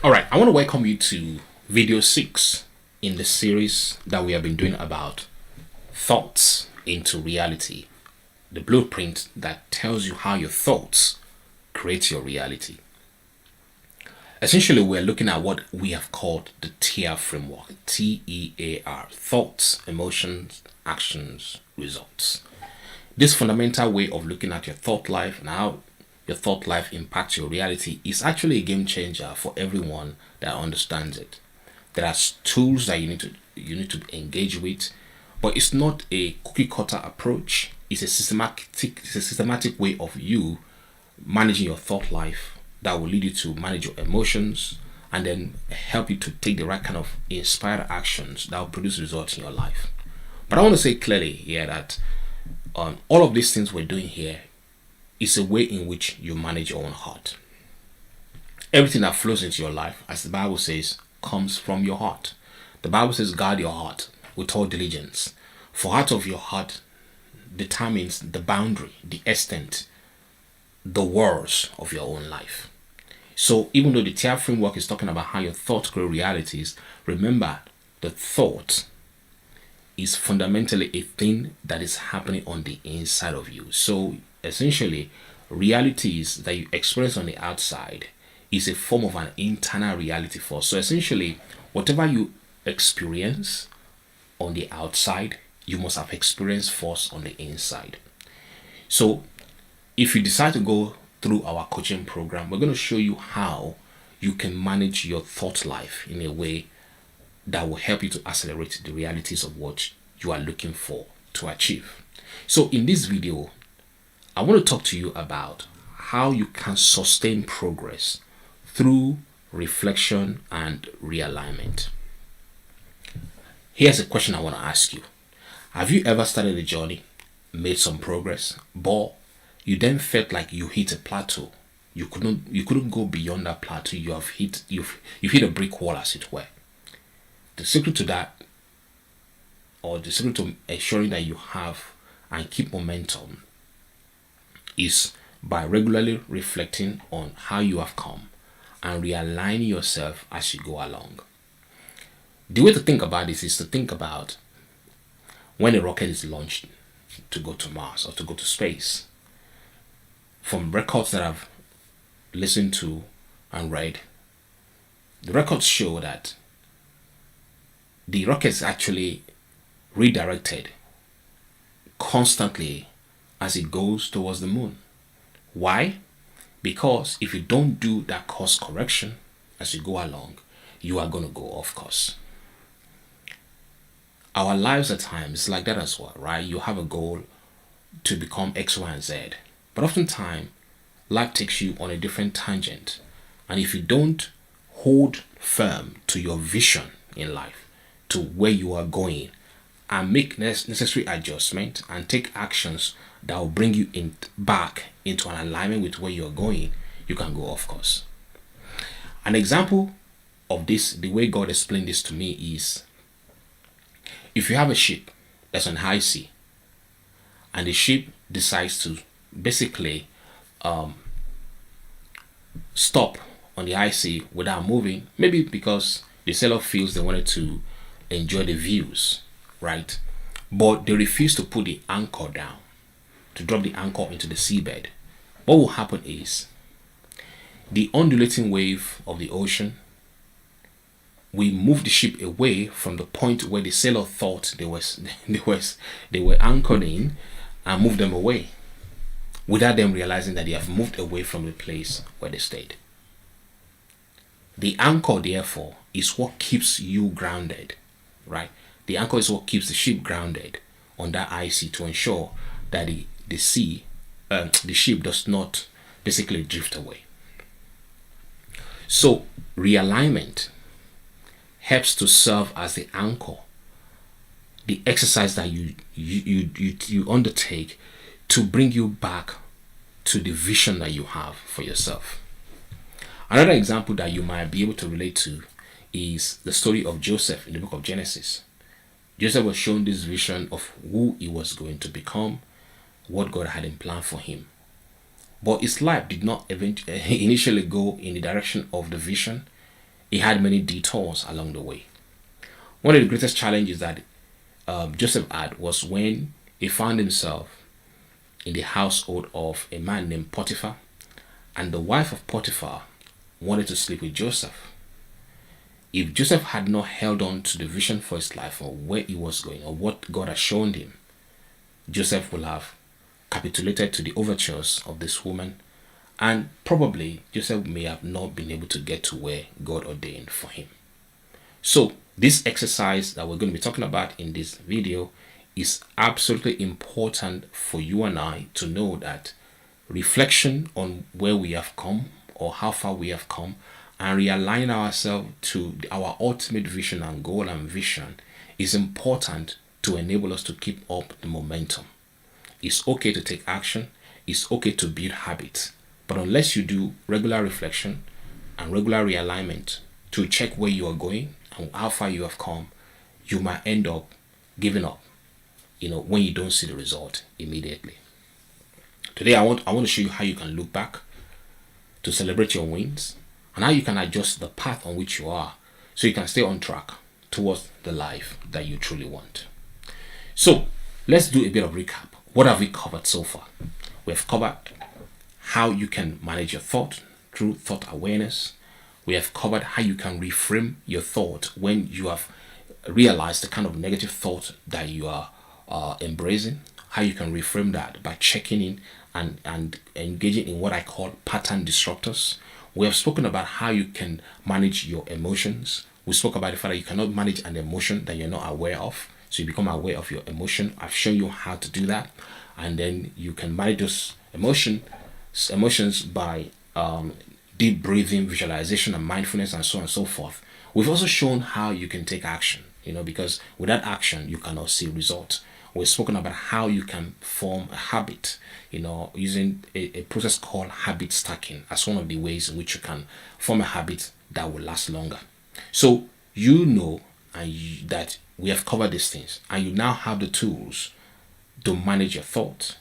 All right, I want to welcome you to video 6 in the series that we have been doing about thoughts into reality, the blueprint that tells you how your thoughts create your reality. Essentially, we're looking at what we have called the TEAR framework, TEAR, thoughts, emotions, actions, results. This fundamental way of looking at your thought life and how your thought life impacts your reality is actually a game changer for everyone that understands it. There are tools that you need to engage with, but it's not a cookie cutter approach. It's a systematic way of you managing your thought life that will lead you to manage your emotions and then help you to take the right kind of inspired actions that will produce results in your life. But I want to say clearly here that all of these things we're doing here is a way in which you manage your own heart. Everything that flows into your life, as the Bible says, comes from your heart. The Bible says, guard your heart with all diligence. For out of your heart determines the boundary, the extent, the words of your own life. So even though the TEAR framework is talking about how your thoughts create realities, remember the thought is fundamentally a thing that is happening on the inside of you. So essentially, realities that you experience on the outside is a form of an internal reality for us. So essentially, whatever you experience on the outside, you must have experienced first on the inside. So if you decide to go through our coaching program, we're going to show you how you can manage your thought life in a way that will help you to accelerate the realities of what you are looking for to achieve. So in this video, I want to talk to you about how you can sustain progress through reflection and realignment. Here's a question I want to ask you. Have you ever started a journey, made some progress, but you then felt like you hit a plateau? You couldn't go beyond that plateau. You've hit a brick wall, as it were. The secret to that, or the secret to ensuring that you have and keep momentum, is by regularly reflecting on how you have come and realigning yourself as you go along. The way to think about this is to think about when a rocket is launched to go to Mars or to go to space. From records that I've listened to and read, the records show that the rocket is actually redirected constantly as it goes towards the moon. Why? Because if you don't do that course correction as you go along, you are going to go off course. Our lives at times is like that as well, right? You have a goal to become X, Y, and Z, but oftentimes life takes you on a different tangent. And if you don't hold firm to your vision in life, to where you are going, and make necessary adjustment and take actions that will bring you back into an alignment with where you're going, you can go off course. An example of this, the way God explained this to me, is if you have a ship that's on high sea and the ship decides to basically stop on the high sea without moving, maybe because the sailor feels they wanted to enjoy the views, right? But they refuse to put the anchor down, to drop the anchor into the seabed. What will happen is the undulating wave of the ocean will move the ship away from the point where the sailor thought they were anchored in, and move them away without them realizing that they have moved away from the place where they stayed. The anchor, therefore, is what keeps you grounded, right? The anchor is what keeps the ship grounded on that high sea to ensure that the ship does not basically drift away. So realignment helps to serve as the anchor, the exercise that you undertake to bring you back to the vision that you have for yourself. Another example that you might be able to relate to is the story of Joseph in the book of Genesis. Joseph was shown this vision of who he was going to become, what God had in plan for him. But his life did not initially go in the direction of the vision. he had many detours along the way. One of the greatest challenges that Joseph had was when he found himself in the household of a man named Potiphar, and the wife of Potiphar wanted to sleep with Joseph. If Joseph had not held on to the vision for his life or where he was going or what God had shown him, Joseph will have capitulated to the overtures of this woman, and probably Joseph may have not been able to get to where God ordained for him. So this exercise that we're going to be talking about in this video is absolutely important for you and I to know that reflection on where we have come or how far we have come and realign ourselves to our ultimate vision and goal and vision is important to enable us to keep up the momentum. It's okay to take action. It's okay to build habits. But unless you do regular reflection and regular realignment to check where you are going and how far you have come, you might end up giving up, when you don't see the result immediately. Today, I want to show you how you can look back to celebrate your wins and how you can adjust the path on which you are so you can stay on track towards the life that you truly want. So let's do a bit of recap. What have we covered so far? We have covered how you can manage your thought through thought awareness. We have covered how you can reframe your thought when you have realized the kind of negative thought that you are embracing, how you can reframe that by checking in and engaging in what I call pattern disruptors. We have spoken about how you can manage your emotions. We spoke about the fact that you cannot manage an emotion that you're not aware of. So you become aware of your emotion. I've shown you how to do that. And then you can manage those emotions by deep breathing, visualization, and mindfulness, and so on and so forth. We've also shown how you can take action, because without action, you cannot see results. We've spoken about how you can form a habit, using a process called habit stacking as one of the ways in which you can form a habit that will last longer. So that we have covered these things, and you now have the tools to manage your thoughts,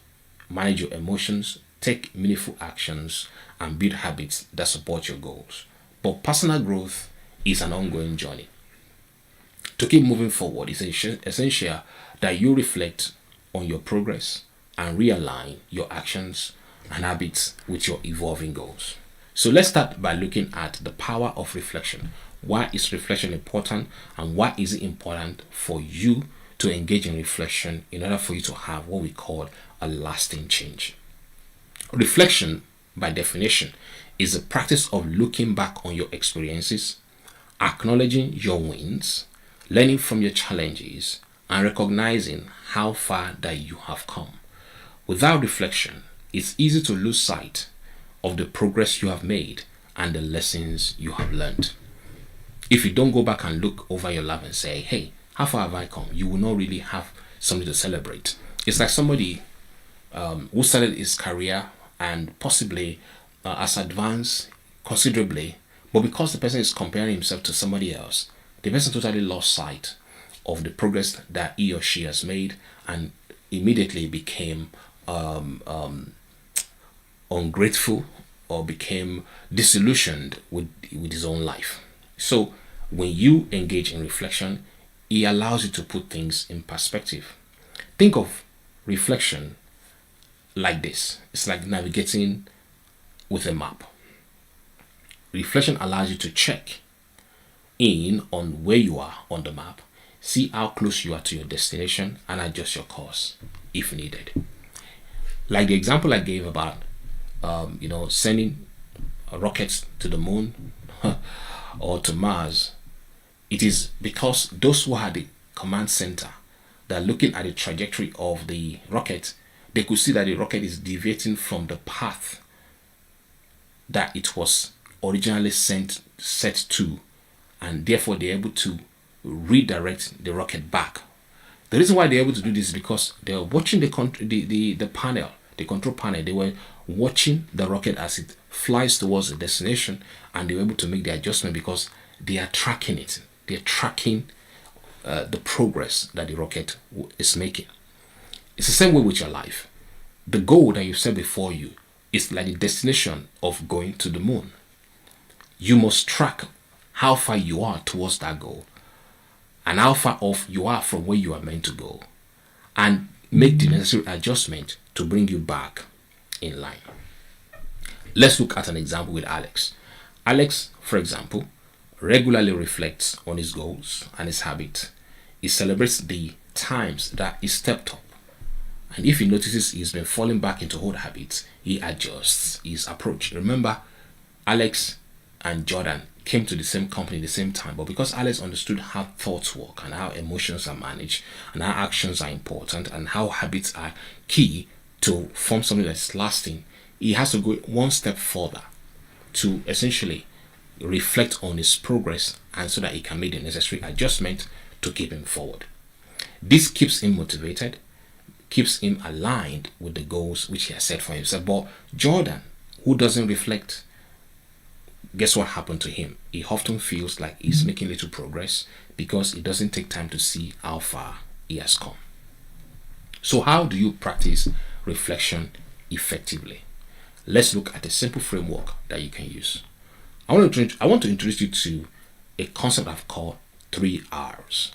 manage your emotions, take meaningful actions, and build habits that support your goals. But personal growth is an ongoing journey. To keep moving forward, it's essential that you reflect on your progress and realign your actions and habits with your evolving goals. So let's start by looking at the power of reflection. Why is reflection important, and why is it important for you to engage in reflection in order for you to have what we call a lasting change? Reflection, by definition, is the practice of looking back on your experiences, acknowledging your wins, learning from your challenges, and recognizing how far that you have come. Without reflection, it's easy to lose sight of the progress you have made and the lessons you have learned. If you don't go back and look over your life and say, hey, how far have I come? You will not really have something to celebrate. It's like somebody who started his career and possibly has advanced considerably, but because the person is comparing himself to somebody else, the person totally lost sight of the progress that he or she has made and immediately became ungrateful or became disillusioned with his own life. So when you engage in reflection, it allows you to put things in perspective. Think of reflection like this. It's like navigating with a map. Reflection allows you to check in on where you are on the map, see how close you are to your destination, and adjust your course if needed. Like the example I gave about sending rockets to the moon or to Mars, it is because those who had the command center that looking at the trajectory of the rocket, they could see that the rocket is deviating from the path that it was originally set to, and therefore they're able to redirect the rocket back. The reason why they're able to do this is because they are watching the control panel. They were watching the rocket as it flies towards the destination, and they were able to make the adjustment because they are tracking it. They're tracking the progress that the rocket is making. It's the same way with your life. The goal that you set before you is like the destination of going to the moon. You must track how far you are towards that goal and how far off you are from where you are meant to go, and make the necessary adjustment to bring you back in line. Let's look at an example with Alex. Alex, for example, regularly reflects on his goals and his habits. He celebrates the times that he stepped up. And if he notices he's been falling back into old habits, he adjusts his approach. Remember, Alex and Jordan came to the same company at the same time, but because Alex understood how thoughts work and how emotions are managed and how actions are important and how habits are key to form something that's lasting, he has to go one step further to essentially reflect on his progress, and so that he can make the necessary adjustment to keep him forward. This keeps him motivated, keeps him aligned with the goals which he has set for himself. But Jordan, who doesn't reflect, guess what happened to him? He often feels like he's making little progress because he doesn't take time to see how far he has come. So how do you practice reflection effectively? Let's look at a simple framework that you can use. I want to introduce you to a concept I've called 3 R's.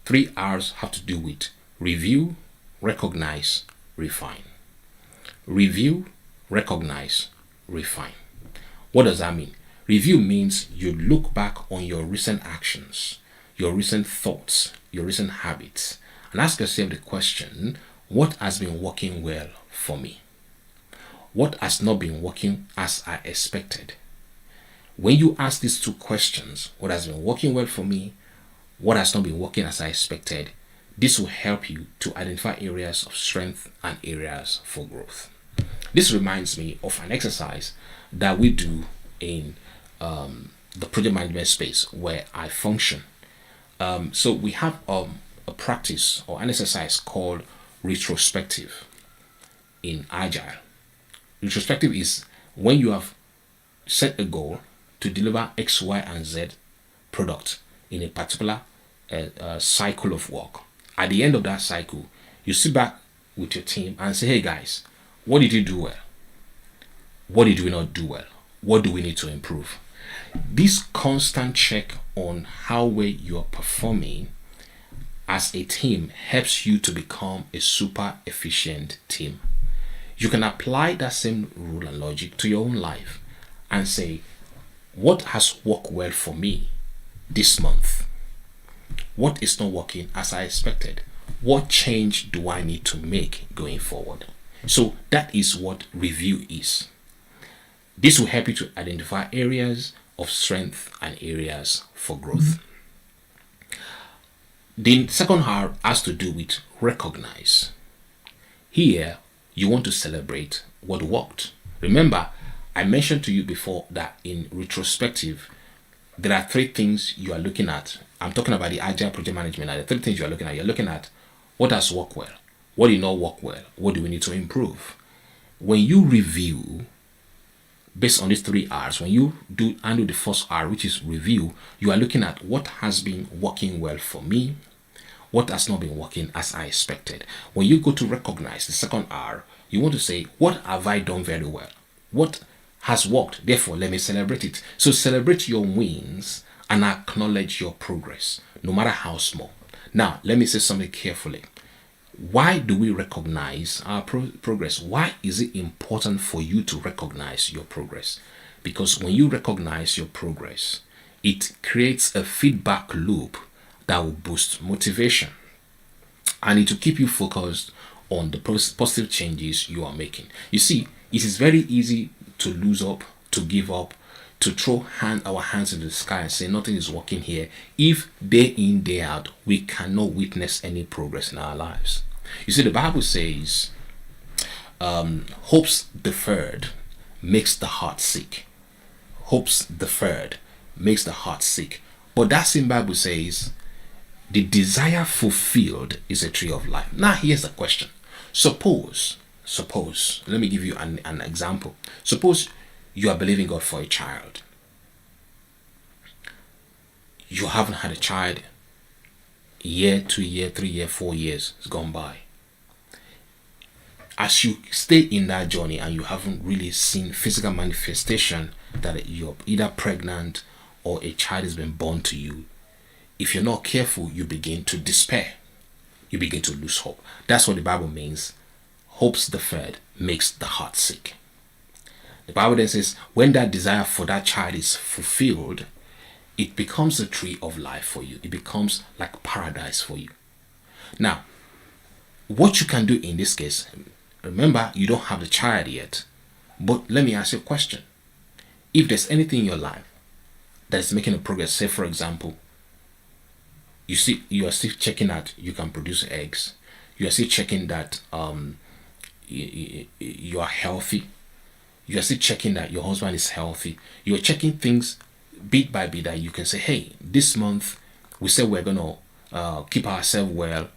3 R's have to do with review, recognize, refine. Review, recognize, refine. What does that mean? Review means you look back on your recent actions, your recent thoughts, your recent habits, and ask yourself the question, what has been working well for me? What has not been working as I expected? When you ask these 2 questions, what has been working well for me, what has not been working as I expected, this will help you to identify areas of strength and areas for growth. This reminds me of an exercise that we do in the project management space where I function. So we have a practice or an exercise called retrospective in Agile. Retrospective is when you have set a goal to deliver X, Y, and Z product in a particular cycle of work. At the end of that cycle, you sit back with your team and say, hey guys, what did you do well? What did we not do well? What do we need to improve? This constant check on how well you are performing as a team helps you to become a super efficient team. You can apply that same rule and logic to your own life and say, what has worked well for me this month? What is not working as I expected? What change do I need to make going forward? So that is what review is. This will help you to identify areas of strength and areas for growth. The second R has to do with recognize. Here, you want to celebrate what worked. Remember, I mentioned to you before that in retrospective, there are 3 things you are looking at. I'm talking about the Agile project management. There are 3 things you are looking at. You're looking at what has worked well, what did not work well, what do we need to improve. When you review, based on these 3 R's, when you do handle the first R, which is review, you are looking at what has been working well for me, what has not been working as I expected. When you go to recognize, the second R, you want to say, what have I done very well? What has worked? Therefore, let me celebrate it. So celebrate your wins and acknowledge your progress, no matter how small. Now, let me say something carefully. Why do we recognize our progress? Why is it important for you to recognize your progress? Because when you recognize your progress, it creates a feedback loop that will boost motivation and it will keep you focused on the positive changes you are making. You see, it is very easy to lose up, to give up, to throw our hands into the sky and say nothing is working here if day in, day out, we cannot witness any progress in our lives. You see, the Bible says, hopes deferred makes the heart sick. Hopes deferred makes the heart sick. But that same Bible says, the desire fulfilled is a tree of life. Now, here's the question. Suppose, let me give you an example. Suppose you are believing God for a child. You haven't had a child. Year, 2 year, 3 year, 4 years has gone by. As you stay in that journey and you haven't really seen physical manifestation that you're either pregnant or a child is being born to you, if you're not careful, you begin to despair. You begin to lose hope. That's what the Bible means. Hope's deferred makes the heart sick. The Bible then says, when that desire for that child is fulfilled, it becomes a tree of life for you. It becomes like paradise for you. Now, what you can do in this case, remember, you don't have the child yet. But let me ask you a question. If there's anything in your life that is making a progress, say for example, you are still checking that you can produce eggs. You are still checking that you are healthy. You are still checking that your husband is healthy. You are checking things bit by bit that you can say, hey, this month we said we're going to keep ourselves well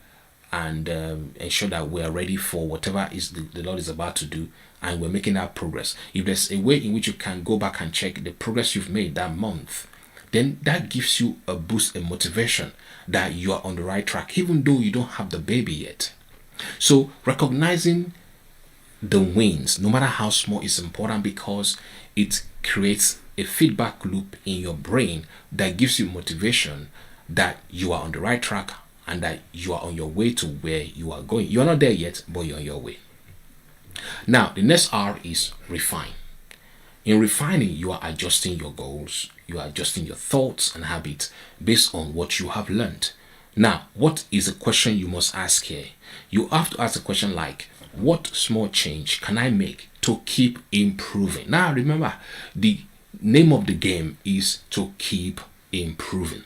and ensure that we are ready for whatever is the Lord is about to do, and we're making that progress. If there's a way in which you can go back and check the progress you've made that month, then that gives you a boost, a motivation that you are on the right track, even though you don't have the baby yet. So recognizing the wins, no matter how small, is important because it creates a feedback loop in your brain that gives you motivation that you are on the right track and that you are on your way to where you are going. You're not there yet, but you're on your way. Now, the next R is refine. In refining, you are adjusting your goals, you are adjusting your thoughts and habits based on what you have learned. Now, what is a question you must ask here? You have to ask a question like, what small change can I make to keep improving? Now, remember, the name of the game is to keep improving.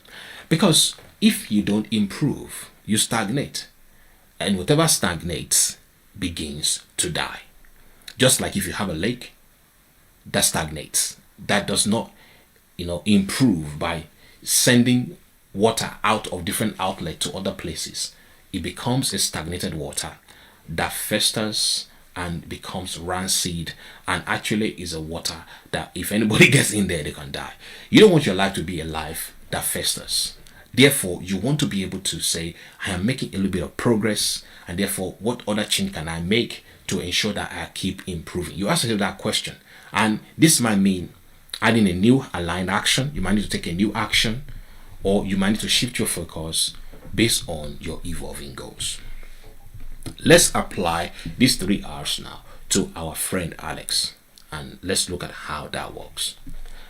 Because if you don't improve, you stagnate. And whatever stagnates begins to die. Just like if you have a lake that stagnates, that does not, improve by sending water out of different outlets to other places. It becomes a stagnated water that festers and becomes rancid, and actually is a water that if anybody gets in there, they can die. You don't want your life to be a life that festers. Therefore, you want to be able to say, I am making a little bit of progress, and therefore, what other change can I make to ensure that I keep improving? You ask yourself that question, and this might mean adding a new aligned action. You might need to take a new action, or you might need to shift your focus based on your evolving goals. Let's apply these 3 R's now to our friend Alex, and let's look at how that works.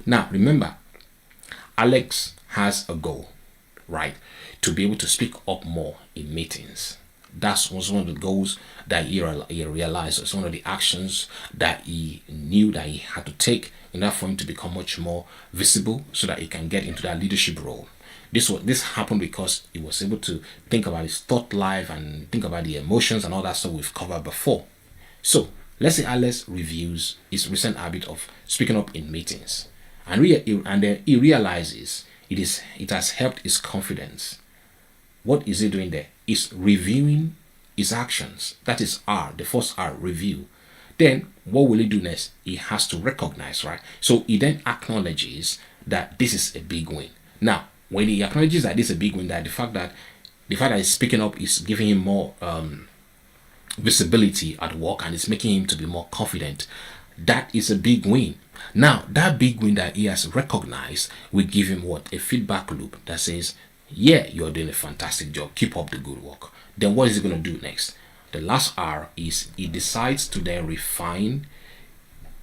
Now, remember, Alex has a goal, right? To be able to speak up more in meetings. That was one of the goals that he realized. It's one of the actions that he knew that he had to take in order for him to become much more visible so that he can get into that leadership role. This happened because he was able to think about his thought life and think about the emotions and all that stuff we've covered before. So let's say Alex reviews his recent habit of speaking up in meetings, and then he realizes it has helped his confidence. What is he doing there? Is reviewing his actions. That is R, the first R, review. Then what will he do next? He has to recognize, right? So he then acknowledges that this is a big win. Now, when he acknowledges that this is a big win, that the fact that he's speaking up is giving him more visibility at work and it's making him to be more confident, that is a big win. Now, that big win that he has recognized will give him what? A feedback loop that says, yeah, you're doing a fantastic job. Keep up the good work. Then what is he going to do next? The last R is he decides to then refine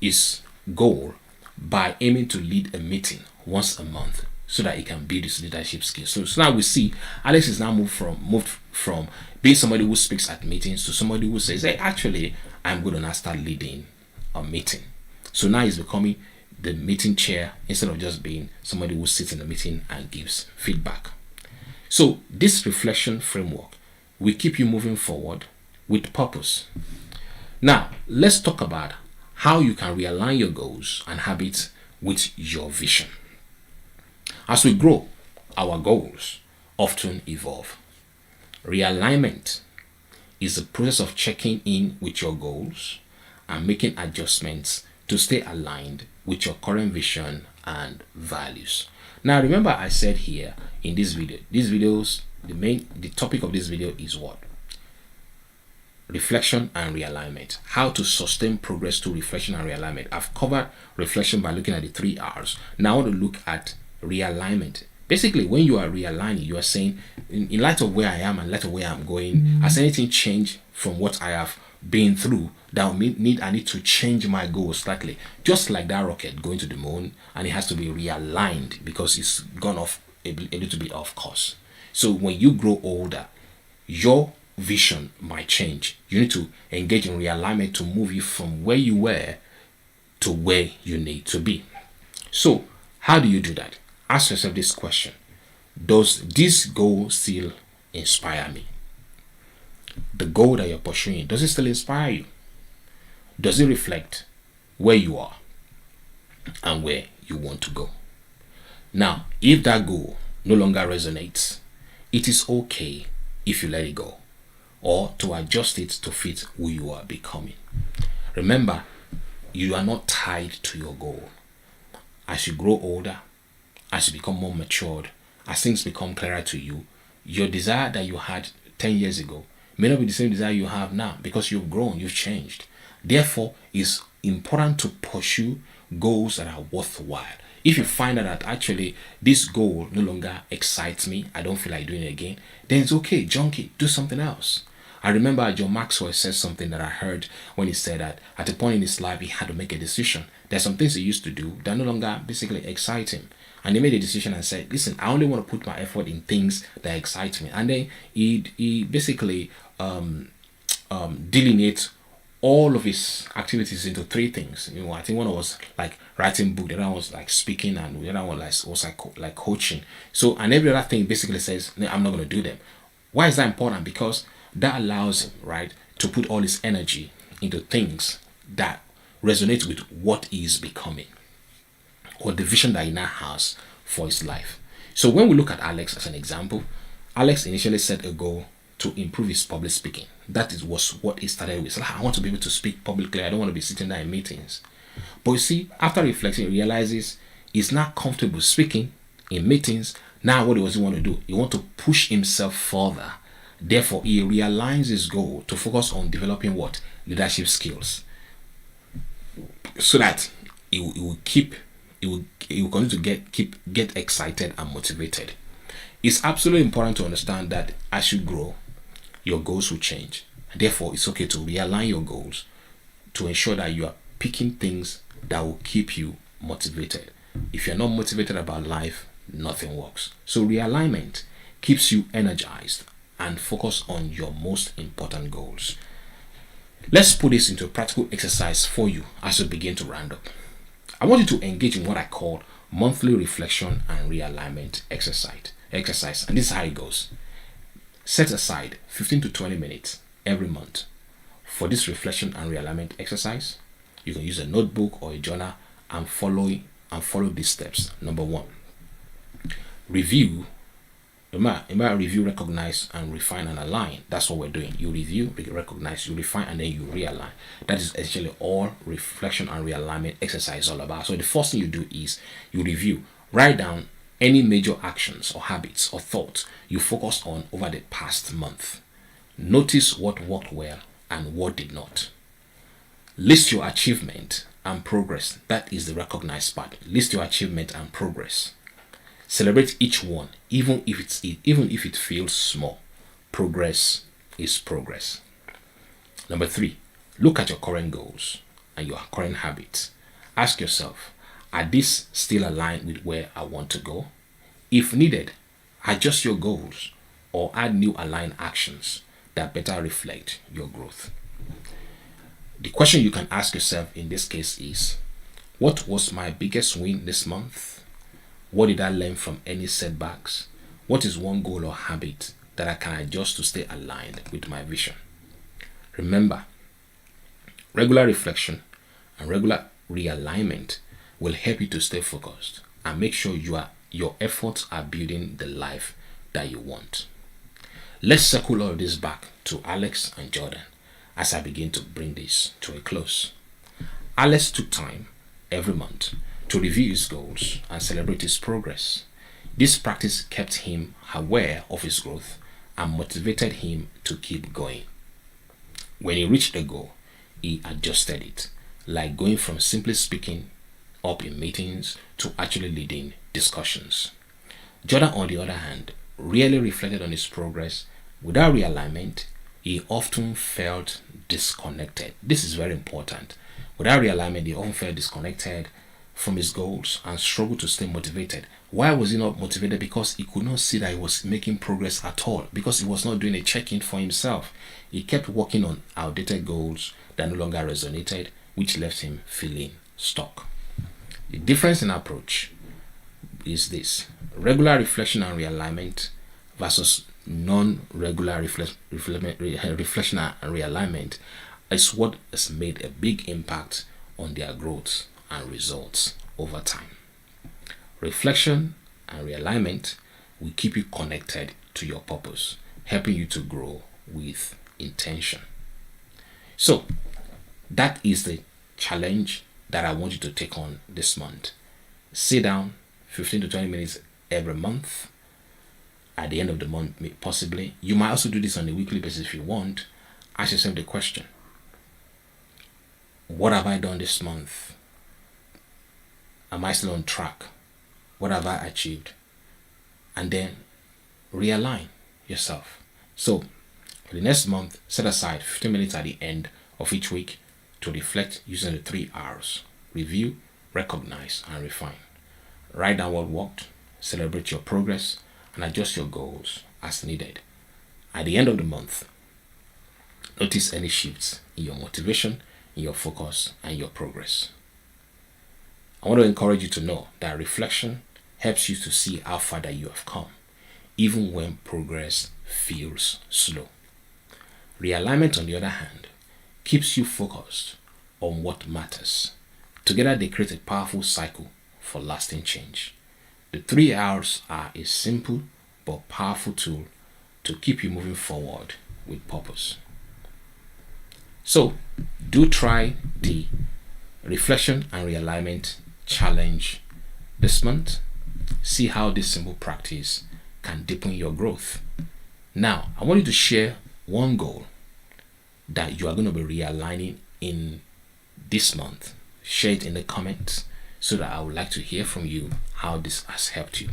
his goal by aiming to lead a meeting once a month so that he can build his leadership skills. So now we see Alex is now moved from being somebody who speaks at meetings to somebody who says, hey, actually, I'm going to now start leading a meeting. So now he's becoming the meeting chair instead of just being somebody who sits in the meeting and gives feedback. So this reflection framework will keep you moving forward with purpose. Now, let's talk about how you can realign your goals and habits with your vision. As we grow, our goals often evolve. Realignment is the process of checking in with your goals and making adjustments to stay aligned with your current vision and values. Now, remember I said here in this video, the topic of this video is what? Reflection and realignment. How to sustain progress to reflection and realignment. I've covered reflection by looking at the 3 R's. Now I want to look at realignment. Basically, when you are realigning, you are saying, in light of where I am and light of where I'm going, has anything changed from what I have been through that I need to change my goals slightly? Just like that rocket going to the moon, and it has to be realigned because it's gone off a little bit off course. So when you grow older, your vision might change. You need to engage in realignment to move you from where you were to where you need to be. So, how do you do that? Ask yourself this question: does this goal still inspire me? The goal that you're pursuing, does it still inspire you? Does it reflect where you are and where you want to go? Now, if that goal no longer resonates, it is okay if you let it go or to adjust it to fit who you are becoming. Remember, you are not tied to your goal. As you grow older, as you become more matured, as things become clearer to you, your desire that you had 10 years ago may not be the same desire you have now because you've grown, you've changed. Therefore, it's important to pursue goals that are worthwhile. If you find out that actually this goal no longer excites me, I don't feel like doing it again, then it's okay, junk it, do something else. I remember John Maxwell said something that I heard when he said that at a point in his life he had to make a decision. There's some things he used to do that no longer basically excite him. And he made a decision and said, listen, I only want to put my effort in things that excite me. And then he basically delineates all of his activities into three things. I think one was like writing book, the other one was like speaking, and the other one was like coaching. So, and every other thing basically says, no, I'm not going to do them. Why is that important? Because that allows him, right, to put all his energy into things that resonate with what he is becoming or the vision that he now has for his life. So when we look at Alex as an example, Alex initially set a goal to improve his public speaking. Was what he started with. So I want to be able to speak publicly. I don't want to be sitting there in meetings. But you see, after reflecting, he realizes he's not comfortable speaking in meetings. Now what does he want to do? He wants to push himself further. Therefore, he realigns his goal to focus on developing what? Leadership skills. So that he will continue to get excited and motivated. It's absolutely important to understand that as you grow, your goals will change. Therefore, it's okay to realign your goals to ensure that you are picking things that will keep you motivated. If you're not motivated about life, nothing works. So realignment keeps you energized and focus on your most important goals. Let's put this into a practical exercise for you as we begin to round up. I want you to engage in what I call monthly reflection and realignment exercise. And this is how it goes. Set aside 15 to 20 minutes every month for this reflection and realignment exercise. You can use a notebook or a journal and follow these steps. Number 1, review. Review, recognize, and refine and align. That's what we're doing. You review, recognize, you refine, and then you realign. That is essentially all reflection and realignment exercise is all about. So the first thing you do is you review. Write down any major actions or habits or thoughts you focused on over the past month. Notice what worked well and what did not. List your achievement and progress. That is the recognized part. List your achievement and progress. Celebrate each one, even if it feels small. Progress is progress. Number 3, look at your current goals and your current habits. Ask yourself, are these still aligned with where I want to go? If needed, adjust your goals or add new aligned actions that better reflect your growth. The question you can ask yourself in this case is, what was my biggest win this month? What did I learn from any setbacks? What is one goal or habit that I can adjust to stay aligned with my vision? Remember, regular reflection and regular realignment will help you to stay focused and make sure your efforts are building the life that you want. Let's circle all of this back to Alex and Jordan as I begin to bring this to a close. Alex took time every month to review his goals and celebrate his progress. This practice kept him aware of his growth and motivated him to keep going. When he reached the goal, he adjusted it, like going from simply speaking up in meetings to actually leading discussions. Jordan, on the other hand, rarely reflected on his progress. Without realignment, he often felt disconnected. This is very important. Without realignment, he often felt disconnected from his goals and struggled to stay motivated. Why was he not motivated? Because he could not see that he was making progress at all, because he was not doing a check-in for himself. He kept working on outdated goals that no longer resonated, which left him feeling stuck. The difference in approach is this: regular reflection and realignment versus non-regular reflection and realignment is what has made a big impact on their growth and results over time. Reflection and realignment will keep you connected to your purpose, helping you to grow with intention. So, that is the challenge that I want you to take on this month. Sit down 15 to 20 minutes every month. At the end of the month, possibly. You might also do this on a weekly basis if you want. Ask yourself the question: what have I done this month? Am I still on track? What have I achieved? And then realign yourself. So, for the next month, set aside 15 minutes at the end of each week to reflect using the 3 R's: review, recognize, and refine. Write down what worked, celebrate your progress, and adjust your goals as needed. At the end of the month, notice any shifts in your motivation, in your focus, and your progress. I want to encourage you to know that reflection helps you to see how far that you have come, even when progress feels slow. Realignment, on the other hand, keeps you focused on what matters. Together, they create a powerful cycle for lasting change. The 3 R's are a simple but powerful tool to keep you moving forward with purpose. So, do try the reflection and realignment challenge this month. See how this simple practice can deepen your growth. Now, I want you to share one goal that you are going to be realigning in this month. Share it in the comments so that I would like to hear from you how this has helped you.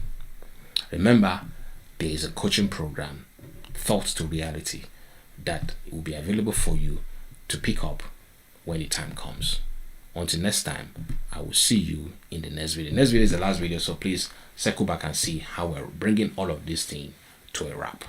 Remember, there is a coaching program, Thoughts to Reality, that will be available for you to pick up when the time comes. Until next time, I will see you in the next video. Next video is the last video, so please circle back and see how we're bringing all of this thing to a wrap.